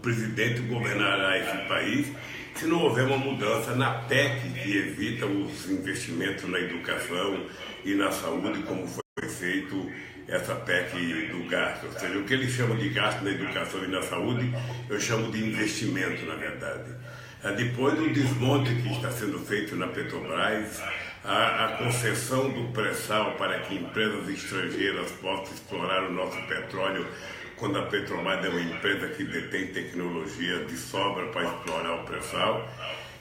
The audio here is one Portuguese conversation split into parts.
presidente governará esse país se não houver uma mudança na PEC que evita os investimentos na educação e na saúde, como foi feito essa PEC do gasto. Ou seja, o que eles chamam de gasto na educação e na saúde, eu chamo de investimento, na verdade. Depois do desmonte que está sendo feito na Petrobras, a concessão do pré-sal para que empresas estrangeiras possam explorar o nosso petróleo, quando a Petrobras é uma empresa que detém tecnologia de sobra para explorar o pré-sal.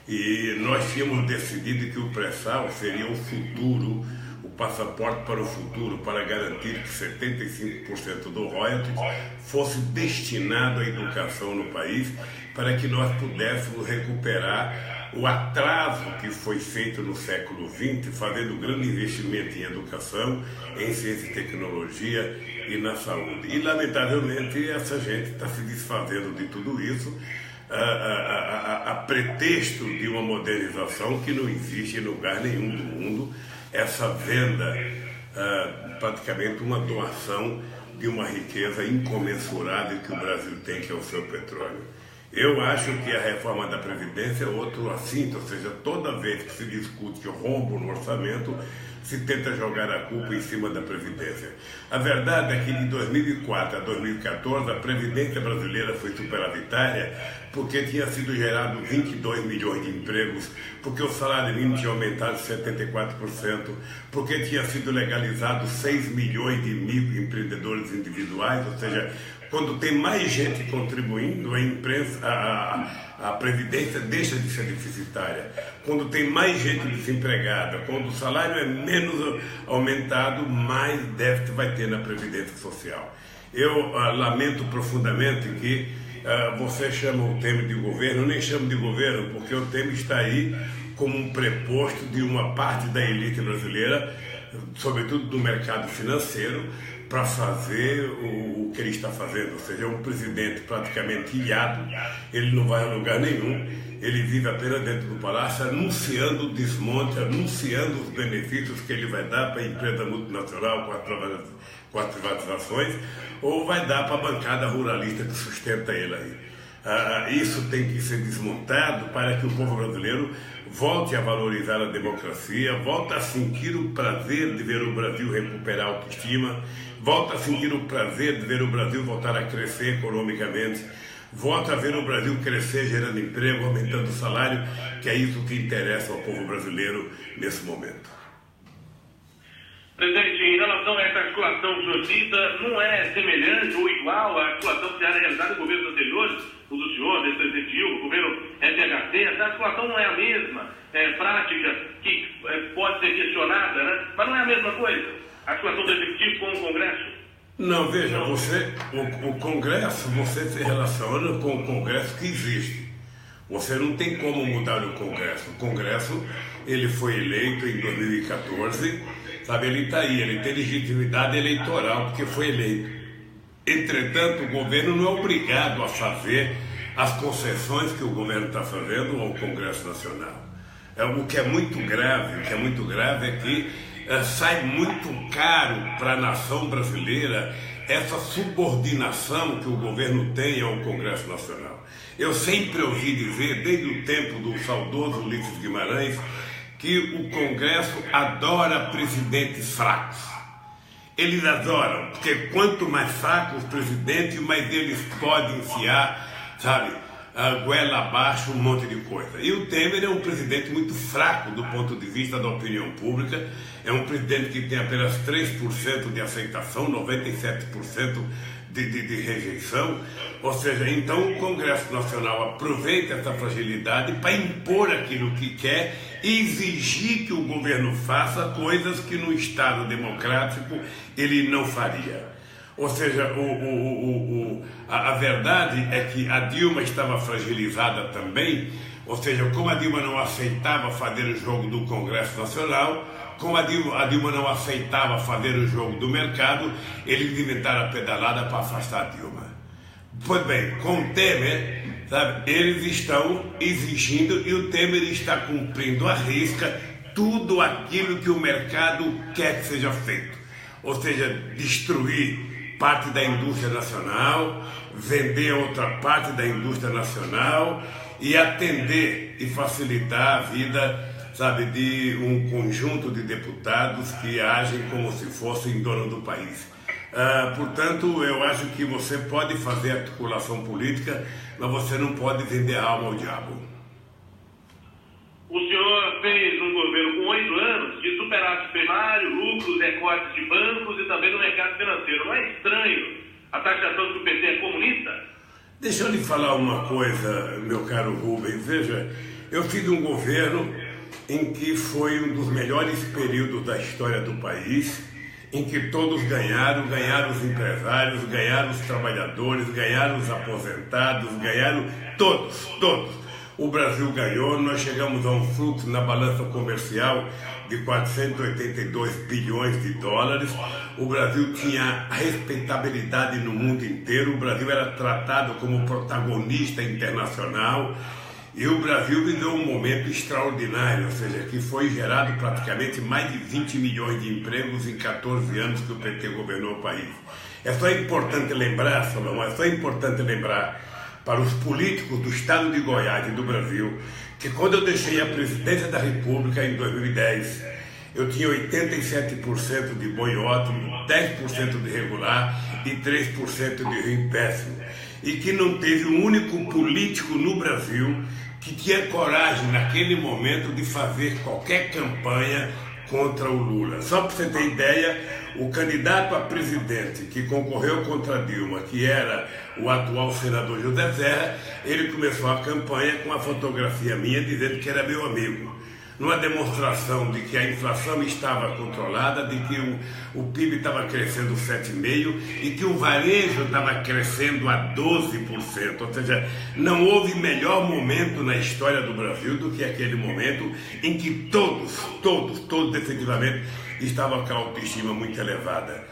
E nós tínhamos decidido que o pré-sal seria o futuro, o passaporte para o futuro, para garantir que 75% do royalties fosse destinado à educação no país, para que nós pudéssemos recuperar o atraso que foi feito no século XX, fazendo grande investimento em educação, em ciência e tecnologia e na saúde. E, lamentavelmente, essa gente está se desfazendo de tudo isso a pretexto de uma modernização que não existe em lugar nenhum do mundo, essa venda, praticamente uma doação de uma riqueza incomensurável que o Brasil tem, que é o seu petróleo. Eu acho que a reforma da Previdência é outro assunto, ou seja, toda vez que se discute rombo no orçamento, se tenta jogar a culpa em cima da Previdência. A verdade é que de 2004 a 2014 a Previdência brasileira foi superavitária porque tinha sido gerado 22 milhões de empregos, porque o salário mínimo tinha aumentado 74%, porque tinha sido legalizado 6 milhões de microempreendedores individuais, ou seja, quando tem mais gente contribuindo, a Previdência deixa de ser deficitária. Quando tem mais gente desempregada, quando o salário é menos aumentado, mais déficit vai ter na Previdência Social. Eu lamento profundamente que você chama o Temer de governo, eu nem chamo de governo, porque o Temer está aí como um preposto de uma parte da elite brasileira, sobretudo do mercado financeiro, para fazer o que ele está fazendo. Ou seja, é um presidente praticamente ilhado, ele não vai a lugar nenhum, ele vive apenas dentro do palácio, anunciando o desmonte, anunciando os benefícios que ele vai dar para a empresa multinacional com as privatizações, ou vai dar para a bancada ruralista que sustenta ele aí. Isso tem que ser desmontado para que o povo brasileiro volte a valorizar a democracia, volte a sentir o prazer de ver o Brasil recuperar a autoestima, volte a sentir o prazer de ver o Brasil voltar a crescer economicamente, volte a ver o Brasil crescer gerando emprego, aumentando o salário, que é isso que interessa ao povo brasileiro nesse momento. Presidente, em relação a essa articulação que o senhor cita, não é semelhante ou igual à articulação que era realizada em governos anteriores, o do senhor, desse presidente Dilma, o governo FHC? Essa articulação não é a mesma prática que pode ser questionada, né? Mas não é a mesma coisa, a articulação do Executivo com o Congresso? Não, veja, o Congresso, você se relaciona com o Congresso que existe. Você não tem como mudar o Congresso. O Congresso, ele foi eleito em 2014, sabe, ele está aí, ele tem legitimidade eleitoral porque foi eleito. Entretanto, o governo não é obrigado a fazer as concessões que o governo está fazendo ao Congresso Nacional. O que é muito grave é que sai muito caro para a nação brasileira essa subordinação que o governo tem ao Congresso Nacional. Eu sempre ouvi dizer, desde o tempo do saudoso Ulisses Guimarães, que o Congresso adora presidentes fracos. Eles adoram, porque quanto mais fracos os presidentes, mais eles podem enfiar, sabe, a goela abaixo um monte de coisa. E o Temer é um presidente muito fraco do ponto de vista da opinião pública, é um presidente que tem apenas 3% de aceitação, 97% de rejeição, ou seja, então o Congresso Nacional aproveita essa fragilidade para impor aquilo que quer e exigir que o governo faça coisas que no Estado democrático ele não faria. Ou seja, a verdade é que a Dilma estava fragilizada também, ou seja, como a Dilma não aceitava fazer o jogo do Congresso Nacional, como a Dilma não aceitava fazer o jogo do mercado, eles inventaram a pedalada para afastar a Dilma. Pois bem, com o Temer, sabe, eles estão exigindo e o Temer está cumprindo à risca tudo aquilo que o mercado quer que seja feito. Ou seja, destruir parte da indústria nacional, vender outra parte da indústria nacional e atender e facilitar a vida, sabe, de um conjunto de deputados que agem como se fossem dono do país. Portanto, eu acho que você pode fazer articulação política, mas você não pode vender a alma ao diabo. O senhor fez um governo com 8 anos de superávit primário, lucros, recortes de bancos e também no mercado financeiro. Não é estranho a taxação de que o PT é comunista? Deixa eu lhe falar uma coisa, meu caro Rubens. Veja, eu fiz um governo em que foi um dos melhores períodos da história do país, em que todos ganharam os empresários, ganharam os trabalhadores, ganharam os aposentados, ganharam todos. O Brasil ganhou, nós chegamos a um fluxo na balança comercial de 482 bilhões de dólares. O Brasil tinha respeitabilidade no mundo inteiro, o Brasil era tratado como protagonista internacional e o Brasil viveu um momento extraordinário, ou seja, que foi gerado praticamente mais de 20 milhões de empregos em 14 anos que o PT governou o país. É só importante lembrar, Salomão, para os políticos do estado de Goiás e do Brasil, que quando eu deixei a presidência da República em 2010, eu tinha 87% de boi ótimo, 10% de regular e 3% de ruim péssimo. E que não teve um único político no Brasil que tinha coragem naquele momento de fazer qualquer campanha contra o Lula. Só para você ter ideia, o candidato a presidente que concorreu contra Dilma, que era o atual senador José Serra, ele começou a campanha com a fotografia minha dizendo que era meu amigo, numa demonstração de que a inflação estava controlada, de que o PIB estava crescendo 7,5% e que o varejo estava crescendo a 12%. Ou seja, não houve melhor momento na história do Brasil do que aquele momento em que todos efetivamente estavam com a autoestima muito elevada.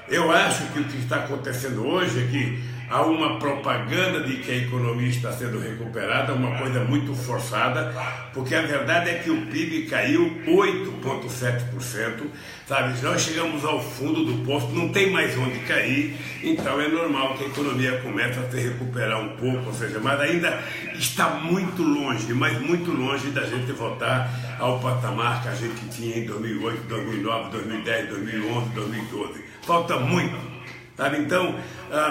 Eu acho que o que está acontecendo hoje é que há uma propaganda de que a economia está sendo recuperada, uma coisa muito forçada, porque a verdade é que o PIB caiu 8,7%, sabe? Nós chegamos ao fundo do poço, não tem mais onde cair, então é normal que a economia comece a se recuperar um pouco, ou seja, mas ainda está muito longe, mas muito longe da gente voltar ao patamar que a gente tinha em 2008, 2009, 2010, 2011, 2012. Falta muito. Sabe? Então,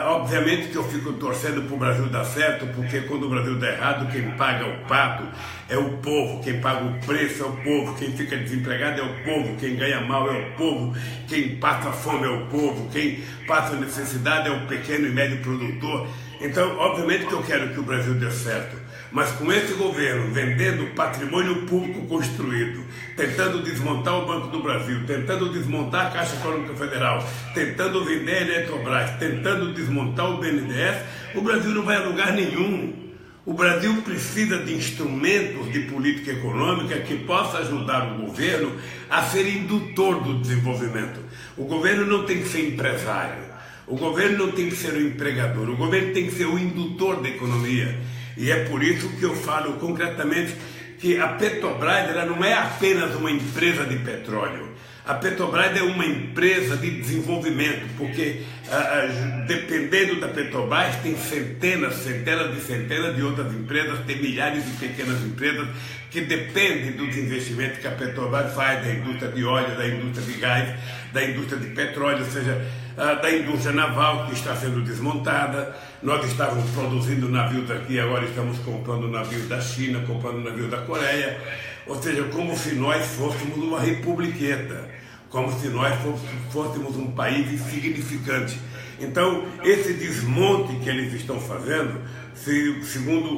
obviamente que eu fico torcendo para o Brasil dar certo, porque quando o Brasil dá errado, quem paga o pato é o povo, quem paga o preço é o povo, quem fica desempregado é o povo, quem ganha mal é o povo, quem passa fome é o povo, quem passa necessidade é o pequeno e médio produtor. Então, obviamente que eu quero que o Brasil dê certo. Mas com esse governo vendendo patrimônio público construído, tentando desmontar o Banco do Brasil, tentando desmontar a Caixa Econômica Federal, tentando vender a Eletrobras, tentando desmontar o BNDES, o Brasil não vai a lugar nenhum. O Brasil precisa de instrumentos de política econômica que possa ajudar o governo a ser indutor do desenvolvimento. O governo não tem que ser empresário, o governo não tem que ser o empregador, o governo tem que ser o indutor da economia. E é por isso que eu falo concretamente que a Petrobras ela não é apenas uma empresa de petróleo. A Petrobras é uma empresa de desenvolvimento, porque dependendo da Petrobras tem centenas de outras empresas, tem milhares de pequenas empresas que dependem dos investimentos que a Petrobras faz, da indústria de óleo, da indústria de gás, da indústria de petróleo, ou seja, da indústria naval que está sendo desmontada. Nós estávamos produzindo navios aqui, agora estamos comprando navios da China, comprando navios da Coreia, ou seja, como se nós fôssemos uma republiqueta, como se nós fôssemos um país insignificante. Então, esse desmonte que eles estão fazendo, segundo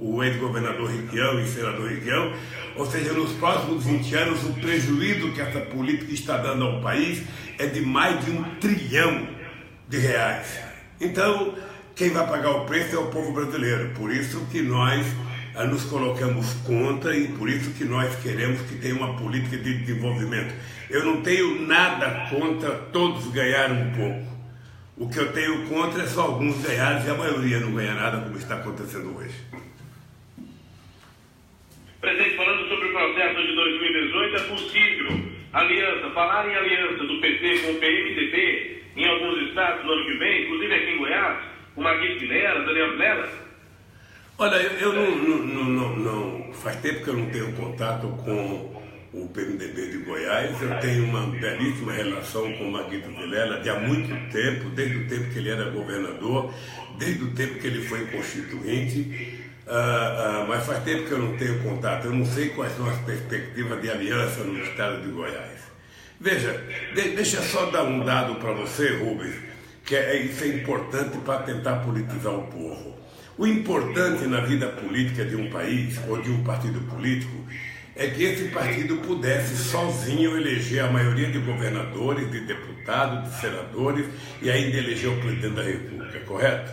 o ex-governador Requião e senador Requião, ou seja, nos próximos 20 anos, o prejuízo que essa política está dando ao país é de mais de R$1 trilhão. Então, quem vai pagar o preço é o povo brasileiro. Por isso que nós nos colocamos contra e por isso que nós queremos que tenha uma política de desenvolvimento. Eu não tenho nada contra todos ganharem um pouco. O que eu tenho contra é só alguns ganharem e a maioria não ganha nada, como está acontecendo hoje. Presidente, falando sobre o processo de 2018, é possível aliança, falar em aliança do PT com o PMDB em alguns estados no ano que vem, inclusive aqui em Goiás, o Marquinhos Vilela, Daniel Vilela? Olha, eu não. Faz tempo que eu não tenho contato com o PMDB de Goiás. Eu tenho uma belíssima relação com o Marquinhos Vilela de há muito tempo, desde o tempo que ele era governador, desde o tempo que ele foi constituinte. Mas faz tempo que eu não tenho contato. Eu não sei quais são as perspectivas de aliança no estado de Goiás. Veja, deixa eu só dar um dado para você, Rubens, que isso é importante para tentar politizar o povo. O importante na vida política de um país ou de um partido político é que esse partido pudesse sozinho eleger a maioria de governadores, de deputados, de senadores e ainda eleger o presidente da República, correto?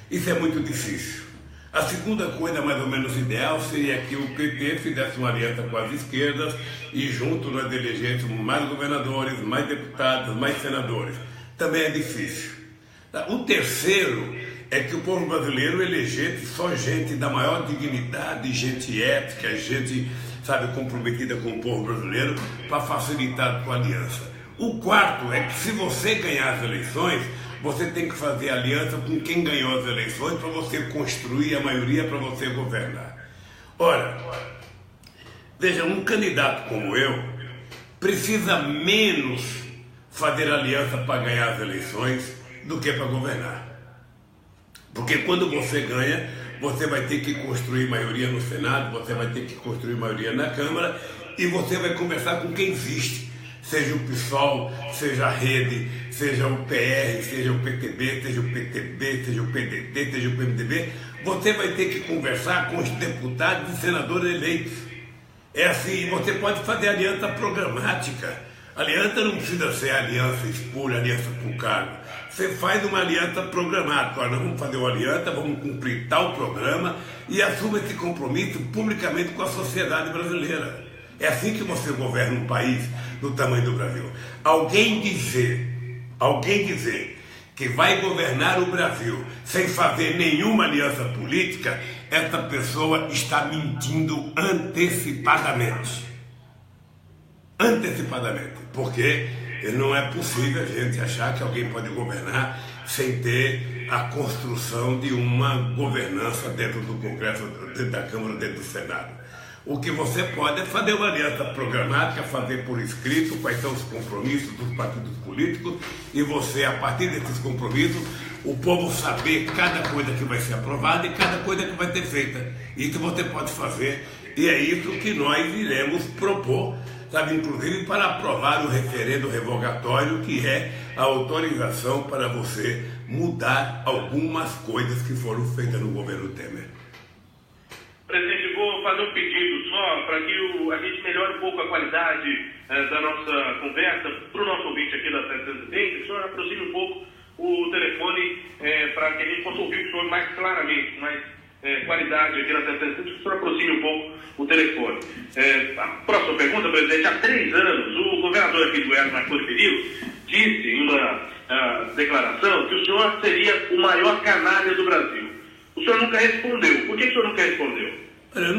Isso é muito difícil. A segunda coisa mais ou menos ideal seria que o PT fizesse uma aliança com as esquerdas e junto nós elegêssemos mais governadores, mais deputados, mais senadores. Também é difícil. O terceiro é que o povo brasileiro elegesse só gente da maior dignidade, gente ética, gente, sabe, comprometida com o povo brasileiro para facilitar a tua aliança. O quarto é que se você ganhar as eleições, você tem que fazer aliança com quem ganhou as eleições para você construir a maioria para você governar. Ora, veja, um candidato como eu precisa menos fazer aliança para ganhar as eleições do que para governar. Porque quando você ganha, você vai ter que construir maioria no Senado, você vai ter que construir maioria na Câmara e você vai conversar com quem existe. Seja o PSOL, seja a Rede, seja o PR, seja o PTB, seja o PTB, seja o PDT, seja o PMDB, você vai ter que conversar com os deputados e senadores eleitos. É assim, você pode fazer aliança programática. Aliança não precisa ser aliança espúria, aliança por cargo. Você faz uma aliança programática. Nós vamos fazer uma aliança, vamos cumprir tal programa e assume esse compromisso publicamente com a sociedade brasileira. É assim que você governa um país do tamanho do Brasil. Alguém dizer que vai governar o Brasil sem fazer nenhuma aliança política, essa pessoa está mentindo antecipadamente. Porque não é possível a gente achar que alguém pode governar sem ter a construção de uma governança dentro do Congresso, dentro da Câmara, dentro do Senado. O que você pode é fazer uma aliança programática, fazer por escrito quais são os compromissos dos partidos políticos e você, a partir desses compromissos, o povo saber cada coisa que vai ser aprovada e cada coisa que vai ser feita. Isso você pode fazer e é isso que nós iremos propor, sabe, inclusive para aprovar o referendo revogatório, que é a autorização para você mudar algumas coisas que foram feitas no governo Temer. Presidente, vou fazer um pedido só para que a gente melhore um pouco a qualidade da nossa conversa para o nosso ouvinte aqui da 730, que o senhor aproxime um pouco o telefone para que a gente possa ouvir o senhor mais claramente, mais qualidade aqui na 730, que o senhor aproxime um pouco o telefone. A próxima pergunta, presidente. Há 3 anos, o governador aqui de Goiás, Marconi Perillo, disse em uma declaração que o senhor seria o maior canalha do Brasil. O senhor nunca respondeu. Por que o senhor nunca respondeu? Olha, eu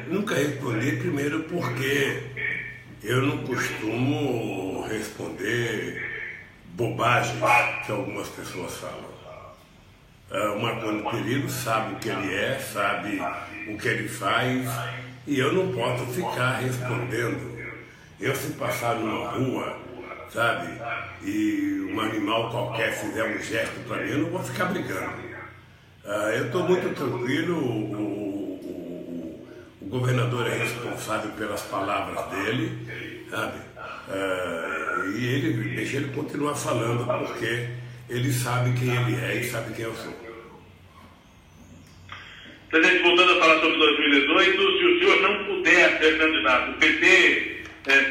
nunca respondi, primeiro porque eu não costumo responder bobagens que algumas pessoas falam. O Marconi Perillo sabe o que ele é, sabe o que ele faz, e eu não posso ficar respondendo. Eu, se passar numa rua, sabe, e um animal qualquer fizer um gesto para mim, eu não vou ficar brigando. Eu estou muito tranquilo, o governador é responsável pelas palavras dele, sabe? E deixa ele continuar falando, porque ele sabe quem ele é e sabe quem eu sou. Presidente, voltando a falar sobre 2018, se o senhor não puder ser candidato, o PT é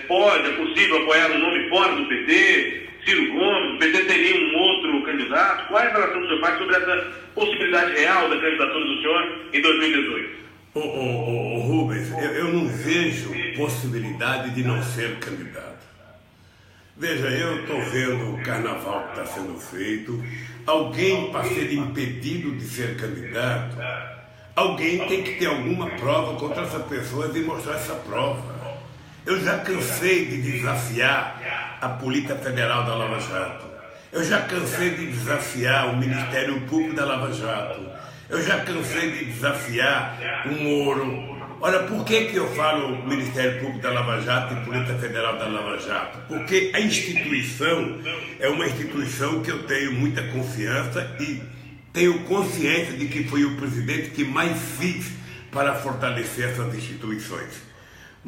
possível apoiar um nome fora do PT? Ciro Gomes, o PT teria um outro candidato? Qual é a relação do seu pai sobre essa possibilidade real da candidatura do senhor em 2018? Rubens, eu não vejo possibilidade de não ser candidato. Veja, eu estou vendo o carnaval que está sendo feito. Alguém, para ser impedido de ser candidato, alguém tem que ter alguma prova contra essa pessoa e mostrar essa prova. Eu já cansei de desafiar a Polícia Federal da Lava Jato. Eu já cansei de desafiar o Ministério Público da Lava Jato. Eu já cansei de desafiar o Moro. Olha, por que eu falo Ministério Público da Lava Jato e Polícia Federal da Lava Jato? Porque a instituição é uma instituição que eu tenho muita confiança e tenho consciência de que foi o presidente que mais fiz para fortalecer essas instituições.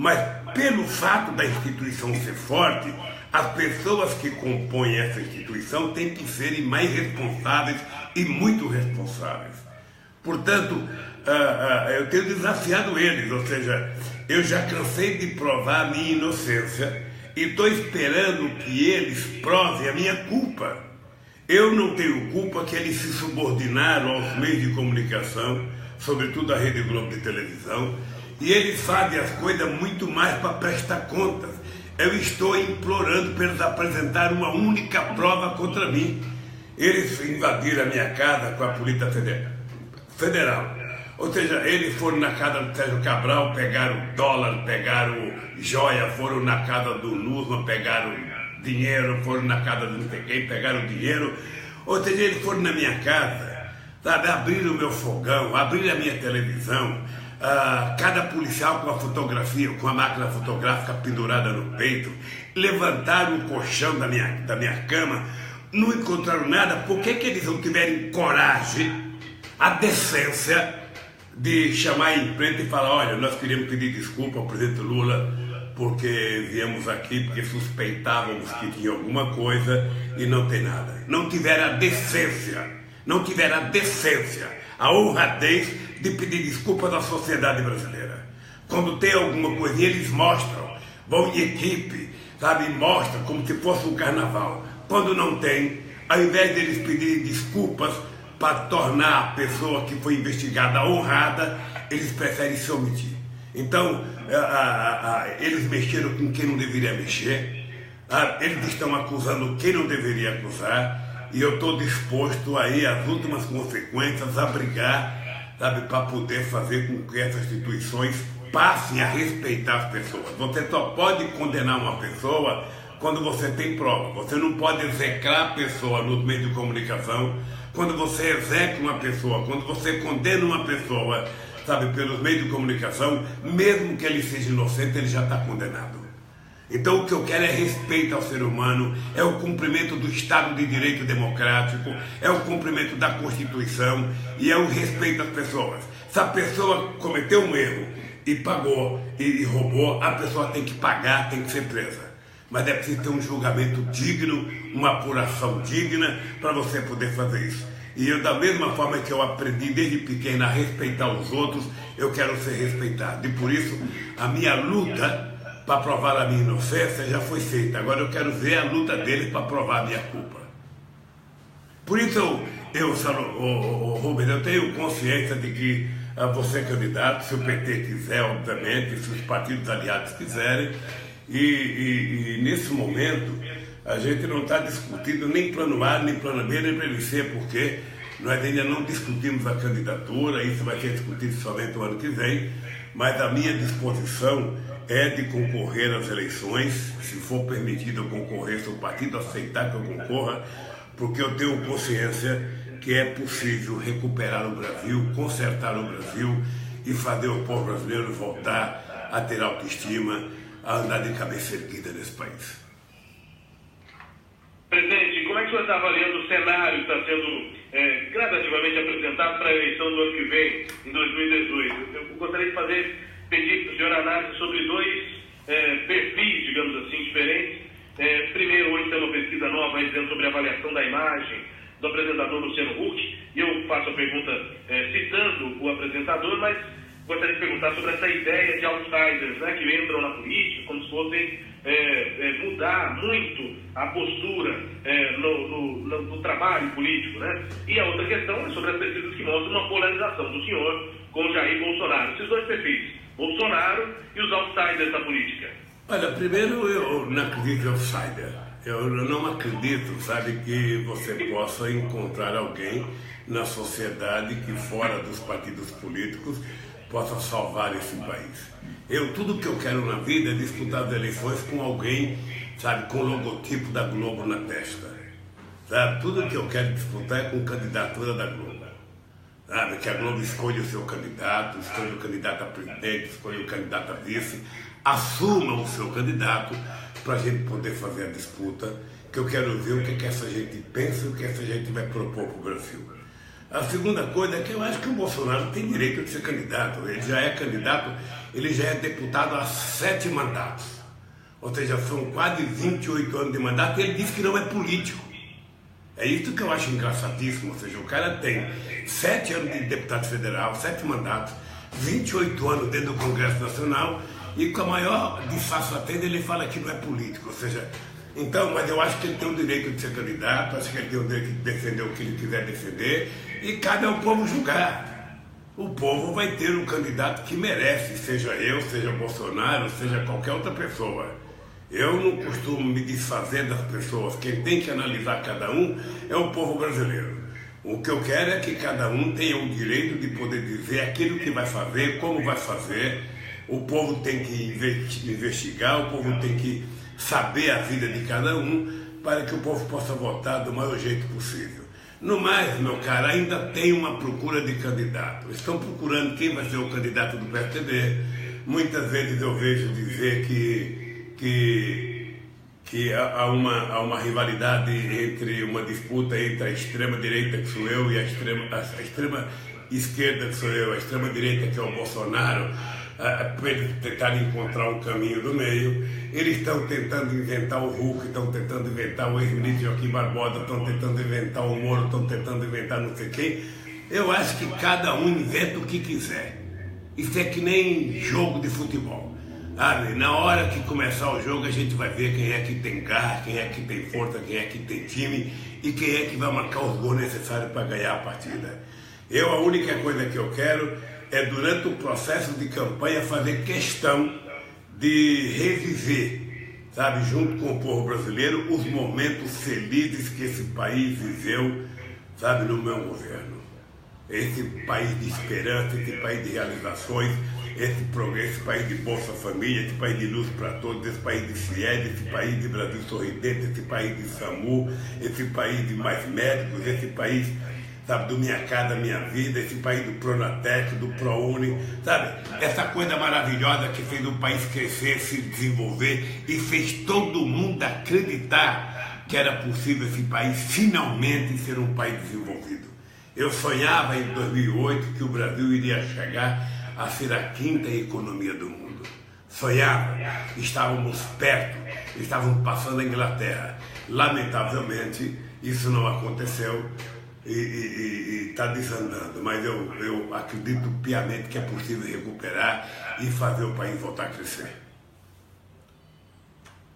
Mas pelo fato da instituição ser forte, as pessoas que compõem essa instituição têm que serem mais responsáveis e muito responsáveis. Portanto, eu tenho desafiado eles, ou seja, eu já cansei de provar a minha inocência e estou esperando que eles provem a minha culpa. Eu não tenho culpa que eles se subordinaram aos meios de comunicação, sobretudo a Rede Globo de televisão, e eles fazem as coisas muito mais para prestar contas. Eu estou implorando para eles apresentarem uma única prova contra mim. Eles invadiram a minha casa com a Polícia Federal. Ou seja, eles foram na casa do Sérgio Cabral, pegaram dólar, pegaram joia, foram na casa do Nussmann, pegaram dinheiro, foram na casa do não sei quem, pegaram dinheiro. Ou seja, eles foram na minha casa, sabe, abriram o meu fogão, abriram a minha televisão, cada policial com a fotografia, com a máquina fotográfica pendurada no peito, levantaram o colchão da minha cama, não encontraram nada. Por que eles não tiverem coragem, a decência de chamar a imprensa e falar: olha, nós queríamos pedir desculpa ao presidente Lula porque viemos aqui porque suspeitávamos que tinha alguma coisa e não tem nada. Não tiveram a decência, a honradez de pedir desculpas à sociedade brasileira. Quando tem alguma coisa, eles mostram, vão em equipe, sabe, mostram como se fosse um carnaval. Quando não tem, ao invés deles pedirem desculpas para tornar a pessoa que foi investigada honrada, eles preferem se omitir. Então, eles mexeram com quem não deveria mexer, eles estão acusando quem não deveria acusar, e eu estou disposto a ir às últimas consequências, a brigar, sabe, para poder fazer com que essas instituições passem a respeitar as pessoas. Você só pode condenar uma pessoa quando você tem prova. Você não pode execrar a pessoa nos meios de comunicação. Quando você execra uma pessoa, quando você condena uma pessoa, sabe, pelos meios de comunicação, mesmo que ele seja inocente, ele já está condenado. Então o que eu quero é respeito ao ser humano, é o cumprimento do Estado de Direito Democrático, é o cumprimento da Constituição e é o respeito às pessoas. Se a pessoa cometeu um erro e pagou e roubou, a pessoa tem que pagar, tem que ser presa. Mas é preciso ter um julgamento digno, uma apuração digna para você poder fazer isso. E eu, da mesma forma que eu aprendi desde pequeno a respeitar os outros, eu quero ser respeitado. E por isso, a minha luta para provar a minha inocência já foi feita. Agora eu quero ver a luta deles para provar a minha culpa. Por isso, Rubens, eu tenho consciência de que você é candidato, se o PT quiser, obviamente, se os partidos aliados quiserem, e nesse momento a gente não está discutindo nem plano A, nem plano B, nem plano C, porque nós ainda não discutimos a candidatura, isso vai ser discutido somente o ano que vem, mas a minha disposição é de concorrer às eleições, se for permitido eu concorrer, se o partido aceitar que eu concorra, porque eu tenho consciência que é possível recuperar o Brasil, consertar o Brasil e fazer o povo brasileiro voltar a ter autoestima, a andar de cabeça erguida nesse país. Presidente, como é que o senhor está avaliando o cenário que está sendo gradativamente apresentado para a eleição do ano que vem, em 2018? Eu gostaria de pedir para o senhor análise sobre dois perfis, digamos assim, diferentes. Primeiro, hoje tem uma pesquisa nova dizendo sobre a avaliação da imagem do apresentador Luciano Huck, e eu faço a pergunta citando o apresentador, mas gostaria de perguntar sobre essa ideia de outsiders, né, que entram na política como se fossem mudar muito a postura no trabalho político, né? E a outra questão é sobre as pesquisas que mostram uma polarização do senhor com Jair Bolsonaro. Esses dois perfis, Bolsonaro e os outsiders da política. Olha, primeiro eu não acredito em outsider. Eu não acredito, sabe, que você possa encontrar alguém na sociedade que fora dos partidos políticos possa salvar esse país. Tudo que eu quero na vida é disputar as eleições com alguém, sabe, com o logotipo da Globo na testa. Sabe? Tudo que eu quero disputar é com candidatura da Globo. Sabe? Que a Globo escolha o seu candidato, escolha o candidato a presidente, escolha o candidato a vice, assuma o seu candidato para a gente poder fazer a disputa, que eu quero ver o que essa gente pensa e o que essa gente vai propor para o Brasil. A segunda coisa é que eu acho que o Bolsonaro tem direito de ser candidato. Ele já é candidato, ele já é deputado há 7 mandatos. Ou seja, são quase 28 anos de mandato e ele diz que não é político. É isso que eu acho engraçadíssimo. Ou seja, o cara tem 7 anos de deputado federal, 7 mandatos, 28 anos dentro do Congresso Nacional e com a maior disfarçatez ele fala que não é político. Ou seja, então, mas eu acho que ele tem o direito de ser candidato, acho que ele tem o direito de defender o que ele quiser defender e cabe ao povo julgar. O povo vai ter um candidato que merece, seja eu, seja Bolsonaro, seja qualquer outra pessoa. Eu não costumo me desfazer das pessoas, quem tem que analisar cada um é o povo brasileiro. O que eu quero é que cada um tenha o direito de poder dizer aquilo que vai fazer, como vai fazer. O povo tem que investigar, o povo tem que saber a vida de cada um para que o povo possa votar do maior jeito possível. No mais, meu cara, ainda tem uma procura de candidato. Estão procurando quem vai ser o candidato do PSDB. Muitas vezes eu vejo dizer que há uma rivalidade uma disputa entre a extrema-direita, que sou eu, e a extrema-esquerda, que sou eu, a extrema-direita, que é o Bolsonaro, para eles tentarem encontrar um caminho do meio. Eles estão tentando inventar o Hulk, estão tentando inventar o ex-ministro Joaquim Barbosa, estão tentando inventar o Moro, estão tentando inventar não sei quem. Eu acho que cada um inventa o que quiser. Isso é que nem jogo de futebol. Sabe? Na hora que começar o jogo a gente vai ver quem é que tem garra, quem é que tem força, quem é que tem time e quem é que vai marcar os gols necessários para ganhar a partida. A única coisa que eu quero é, durante o processo de campanha, fazer questão de reviver, sabe, junto com o povo brasileiro, os momentos felizes que esse país viveu, sabe, no meu governo. Esse país de esperança, esse país de realizações, esse país de Bolsa Família, esse país de luz para todos, esse país de FIES, esse país de Brasil Sorridente, esse país de SAMU, esse país de mais médicos, esse país, sabe, do Minha Casa Minha Vida, esse país do Pronatec, do ProUni, sabe? Essa coisa maravilhosa que fez o país crescer, se desenvolver e fez todo mundo acreditar que era possível esse país finalmente ser um país desenvolvido. Eu sonhava em 2008 que o Brasil iria chegar a ser a 5ª economia do mundo. Sonhava, estávamos perto, estávamos passando a Inglaterra. Lamentavelmente, isso não aconteceu e está desandando, mas eu acredito piamente que é possível recuperar e fazer o país voltar a crescer.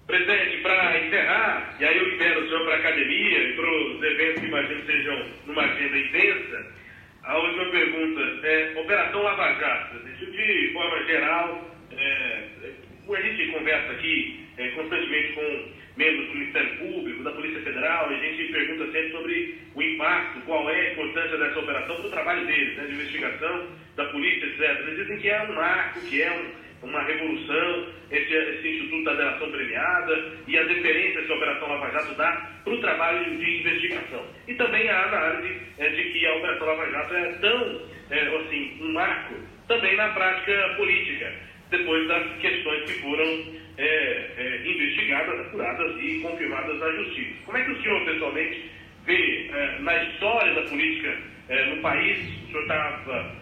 Presidente, para encerrar, e aí eu libero o senhor para a academia e para os eventos que imagino sejam numa agenda intensa, a última pergunta é Operação Lava Jato. De forma geral, a gente conversa aqui constantemente com membros do Ministério Público, da Polícia Federal, e a gente pergunta sempre sobre o impacto, qual é a importância dessa operação para o trabalho deles, né, de investigação da polícia, etc. Eles dizem que é um marco, que é uma revolução, esse Instituto da Delação Premiada e a deferência que a Operação Lava Jato dá para o trabalho de investigação. E também a análise de que a Operação Lava Jato é tão, um marco também na prática política, depois das questões que foram investigadas, apuradas e confirmadas na Justiça. Como é que o senhor, pessoalmente, vê na história da política no país? O senhor estava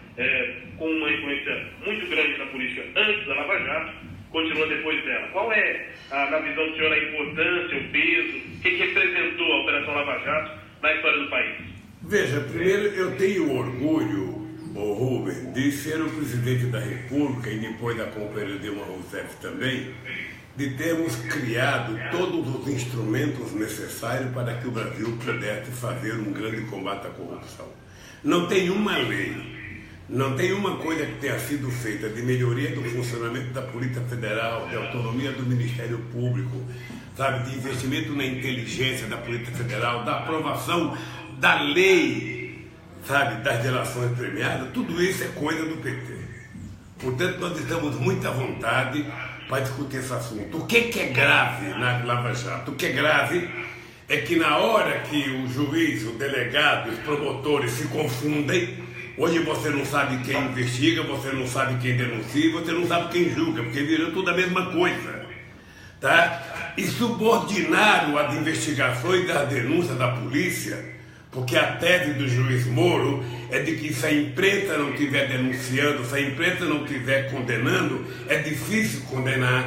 com uma influência muito grande na política antes da Lava Jato, continua depois dela. Qual é, na visão do senhor, a importância, o peso, o que representou a Operação Lava Jato na história do país? Veja, primeiro eu tenho orgulho, Rubem, de ser o presidente da República e depois da companheira Dilma Rousseff também, de termos criado todos os instrumentos necessários para que o Brasil pudesse fazer um grande combate à corrupção. Não tem uma lei, não tem uma coisa que tenha sido feita de melhoria do funcionamento da Polícia Federal, de autonomia do Ministério Público, sabe, de investimento na inteligência da Polícia Federal, da aprovação da lei, sabe, das delações premiadas. Tudo isso é coisa do PT. Portanto, nós estamos muito à vontade para discutir esse assunto. O que é grave na Lava Jato? O que é grave é que na hora que o juiz, o delegado, os promotores se confundem, hoje você não sabe quem investiga, você não sabe quem denuncia, você não sabe quem julga, porque virou tudo a mesma coisa. Tá? E subordinaram as investigações das denúncias da polícia, porque a tese do juiz Moro é de que se a imprensa não estiver denunciando, se a imprensa não estiver condenando, é difícil condenar.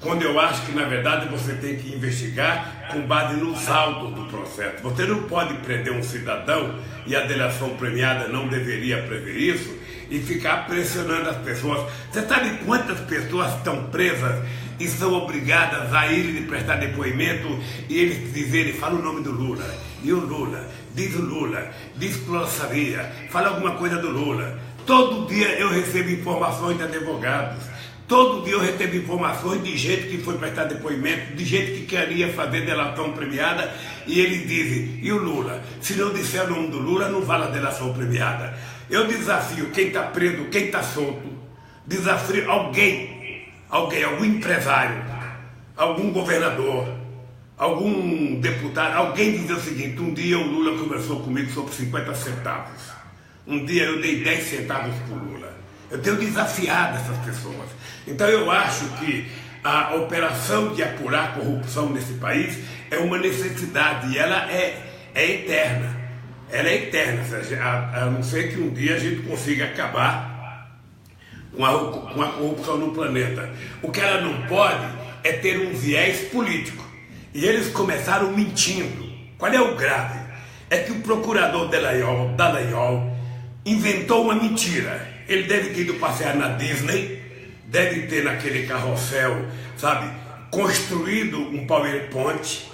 Quando eu acho que, na verdade, você tem que investigar com base nos autos do processo. Você não pode prender um cidadão, e a delação premiada não deveria prever isso, e ficar pressionando as pessoas. Você sabe quantas pessoas estão presas e são obrigadas a irem prestar depoimento e eles dizerem, fala o nome do Lula, e o Lula, diz que o Lula sabia, fala alguma coisa do Lula. Todo dia eu recebo informações de advogados, todo dia eu recebo informações de gente que foi prestar depoimento, de gente que queria fazer delação premiada, e eles dizem, e o Lula? Se não disser o nome do Lula, não vale a delação premiada. Eu desafio quem está preso, quem está solto, desafio alguém, algum empresário, algum governador, algum deputado, alguém dizer o seguinte, um dia o Lula conversou comigo sobre 50 centavos, um dia eu dei 10 centavos para o Lula. Eu tenho desafiado essas pessoas. Então eu acho que a operação de apurar a corrupção nesse país é uma necessidade, e ela é eterna. Ela é eterna, a não ser que um dia a gente consiga acabar com a corrupção no planeta. O que ela não pode é ter um viés político. E eles começaram mentindo. Qual é o grave? É que o procurador Dallagnol inventou uma mentira. Ele deve ter ido passear na Disney, deve ter naquele carrossel, sabe, construído um PowerPoint,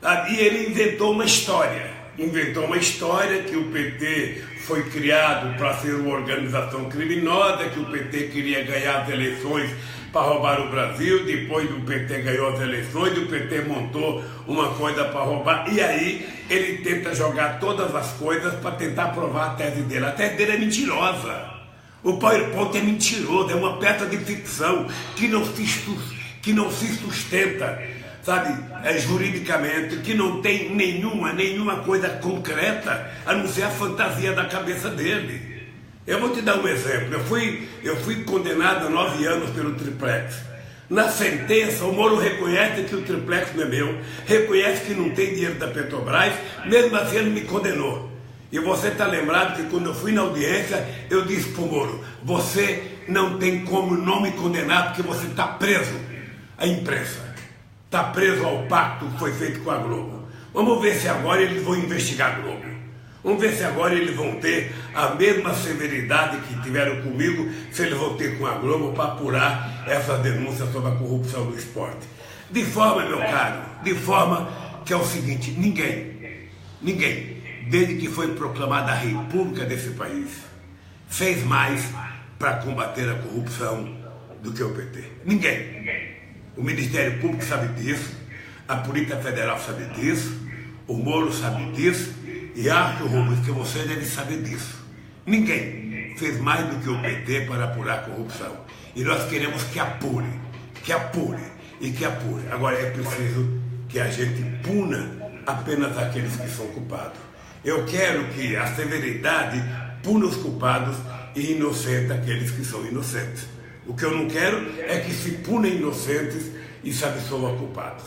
sabe? E ele inventou uma história. Inventou uma história que o PT foi criado para ser uma organização criminosa, que o PT queria ganhar as eleições para roubar o Brasil, depois o PT ganhou as eleições, o PT montou uma coisa para roubar, e aí ele tenta jogar todas as coisas para tentar provar a tese dele. A tese dele é mentirosa. O PowerPoint é mentiroso, é uma peça de ficção que não se sustenta, sabe, juridicamente, que não tem nenhuma coisa concreta, a não ser a fantasia da cabeça dele. Eu vou te dar um exemplo. Eu fui condenado a 9 anos pelo triplex. Na sentença, o Moro reconhece que o triplex não é meu, reconhece que não tem dinheiro da Petrobras, mesmo assim ele me condenou. E você está lembrado que quando eu fui na audiência, eu disse para o Moro, você não tem como não me condenar porque você está preso à imprensa. Está preso ao pacto que foi feito com a Globo. Vamos ver se agora eles vão investigar a Globo. Vamos ver se agora eles vão ter a mesma severidade que tiveram comigo, se eles vão ter com a Globo para apurar essa denúncia sobre a corrupção do esporte. De forma, meu caro, de forma que é o seguinte, ninguém, desde que foi proclamada a República desse país, fez mais para combater a corrupção do que o PT. Ninguém. O Ministério Público sabe disso, a Polícia Federal sabe disso, o Moro sabe disso, e acho, Rubens, que você deve saber disso. Ninguém fez mais do que o PT para apurar a corrupção. E nós queremos que apure. Agora é preciso que a gente puna apenas aqueles que são culpados. Eu quero que a severidade puna os culpados e inocente aqueles que são inocentes. O que eu não quero é que se puna inocentes e se absolva culpados.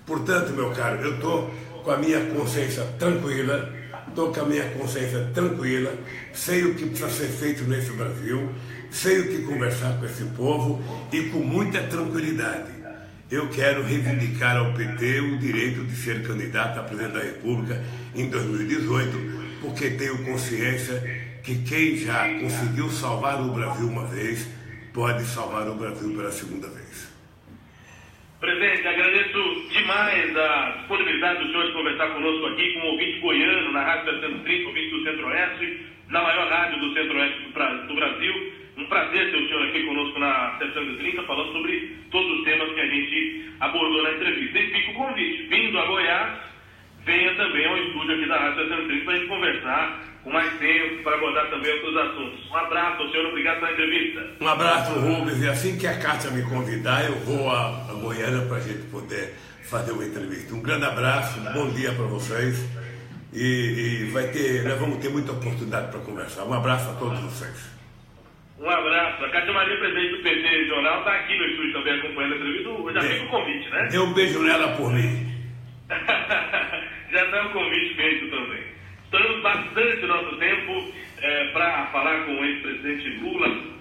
Portanto, meu caro, eu estou com a minha consciência tranquila, sei o que precisa ser feito nesse Brasil, sei o que conversar com esse povo e com muita tranquilidade. Eu quero reivindicar ao PT o direito de ser candidato a presidente da República em 2018, porque tenho consciência que quem já conseguiu salvar o Brasil uma vez, pode salvar o Brasil pela segunda vez. Presidente, agradeço demais a disponibilidade do senhor de conversar conosco aqui, como ouvinte goiano, na Rádio 730, ouvinte do Centro-Oeste, na maior rádio do Centro-Oeste do Brasil. Um prazer ter o senhor aqui conosco na 730, falando sobre todos os temas que a gente abordou na entrevista. E fica o convite, vindo a Goiás, venha também ao estúdio aqui da Rádio 730 para a gente conversar com mais tempo para abordar também outros assuntos. Um abraço, senhor, obrigado pela entrevista. Um abraço, Rubens, e assim que a Kátia me convidar, eu vou a Goiânia para a gente poder fazer uma entrevista. Um grande abraço, um bom dia para vocês e nós vamos ter muita oportunidade para conversar. Um abraço a todos vocês. Um abraço. A Kátia Maria, presidente do PT Regional, está aqui no estúdio também acompanhando a entrevista. Já fica o convite, né? Dê um beijo nela por mim. Já está o convite feito também. Estouramos bastante nosso tempo para falar com o ex-presidente Lula.